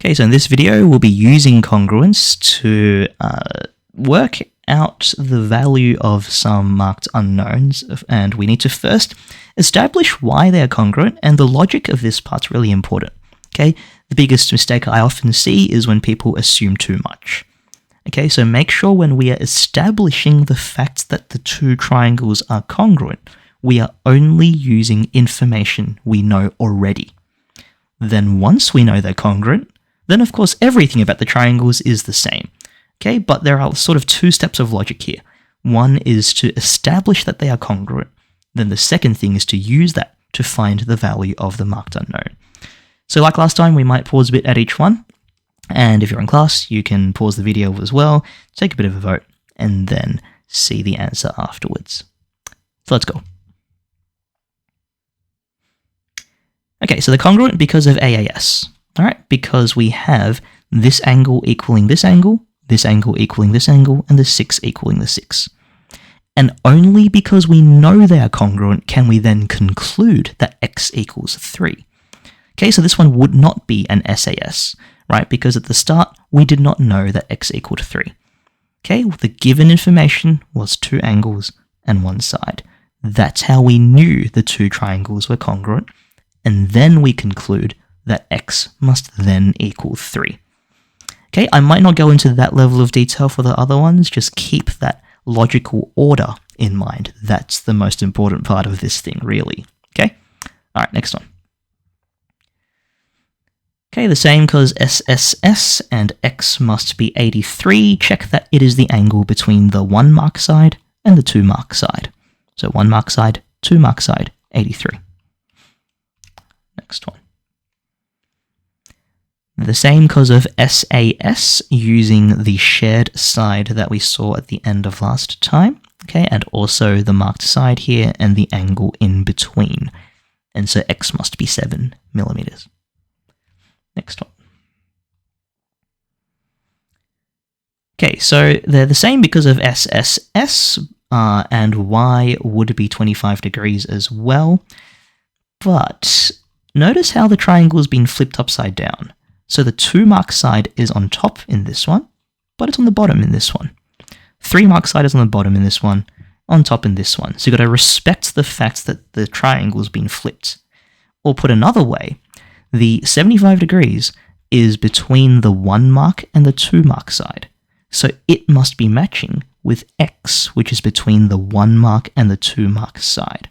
Okay, so in this video, we'll be using congruence to work out the value of some marked unknowns, and we need to first establish why they're congruent, and the logic of this part's really important. Okay, the biggest mistake I often see is when people assume too much. Okay, so make sure when we are establishing the fact that the two triangles are congruent, we are only using information we know already. Then once we know they're congruent, then of course everything about the triangles is the same. Okay, but there are sort of two steps of logic here. One is to establish that they are congruent. Then the second thing is to use that to find the value of the marked unknown. So like last time, we might pause a bit at each one. And if you're in class, you can pause the video as well, take a bit of a vote, and then see the answer afterwards. So let's go. Okay, so they're congruent because of AAS. All right, because we have this angle equaling this angle equaling this angle, and the 6 equaling the 6. And only because we know they are congruent can we then conclude that x equals 3. Okay, so this one would not be an SAS, right? Because at the start, we did not know that x equaled 3. Okay, the given information was two angles and one side. That's how we knew the two triangles were congruent, and then we conclude that x must then equal 3. Okay, I might not go into that level of detail for the other ones, just keep that logical order in mind. That's the most important part of this thing, really. Okay? Alright, next one. Okay, the same because SSS and x must be 83. Check that it is the angle between the 1 mark side and the 2 mark side. So 1 mark side, 2 mark side, 83. Next one. The same because of SAS using the shared side that we saw at the end of last time. Okay, and also the marked side here and the angle in between. And so x must be 7 millimeters. Next one. Okay, so they're the same because of SSS, and y would be 25 degrees as well. But notice how the triangle's been flipped upside down. So the 2 mark side is on top in this one, but it's on the bottom in this one. 3 mark side is on the bottom in this one, on top in this one. So you've got to respect the fact that the triangle's been flipped. Or put another way, the 75 degrees is between the 1 mark and the 2 mark side. So it must be matching with x, which is between the 1 mark and the 2 mark side.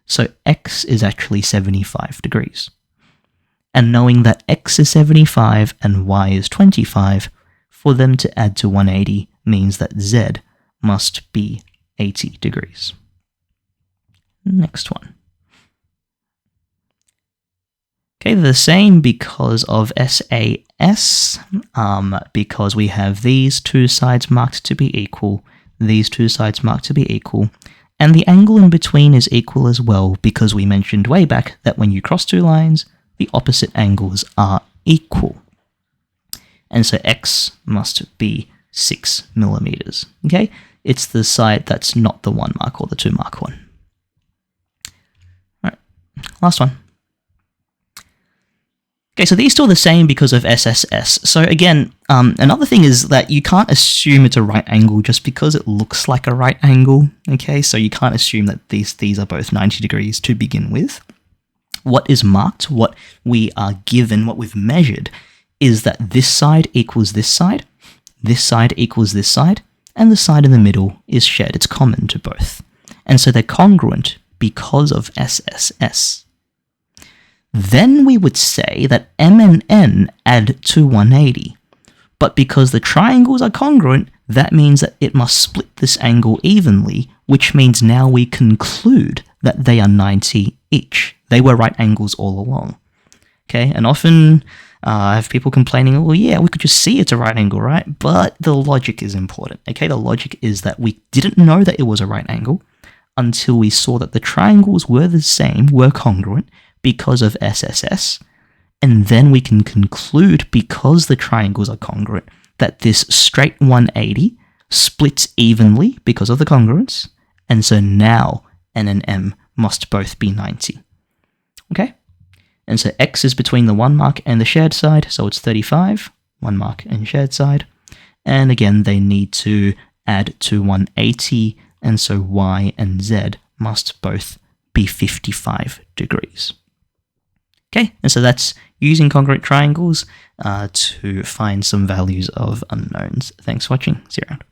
So x is actually 75 degrees. And knowing that x is 75 and y is 25, for them to add to 180 means that z must be 80 degrees. Next one. Okay, the same because of SAS, because we have these two sides marked to be equal, these two sides marked to be equal, and the angle in between is equal as well because we mentioned way back that when you cross two lines, the opposite angles are equal. And so x must be 6 millimeters. Okay, it's the side that's not the 1 mark or the 2 mark one. All right, last one. Okay, so these two are the same because of SSS. So again, another thing is that you can't assume it's a right angle just because it looks like a right angle. Okay, so you can't assume that these are both 90 degrees to begin with. What is marked, what we are given, what we've measured, is that this side equals this side equals this side, and the side in the middle is shared. It's common to both. And so they're congruent because of SSS. Then we would say that M and N add to 180. But because the triangles are congruent, that means that it must split this angle evenly, which means now we conclude that they are 90 each. They were right angles all along. Okay, and often I have people complaining, well, yeah, we could just see it's a right angle, right? But the logic is important. Okay, the logic is that we didn't know that it was a right angle until we saw that the triangles were the same, were congruent because of SSS, and then we can conclude because the triangles are congruent that this straight 180 splits evenly because of the congruence, and so now N and M must both be 90. Okay? And so x is between the 1 mark and the shared side, so it's 35, 1 mark and shared side. And again, they need to add to 180, and so y and z must both be 55 degrees. Okay, and so that's using congruent triangles to find some values of unknowns. Thanks for watching. See you around.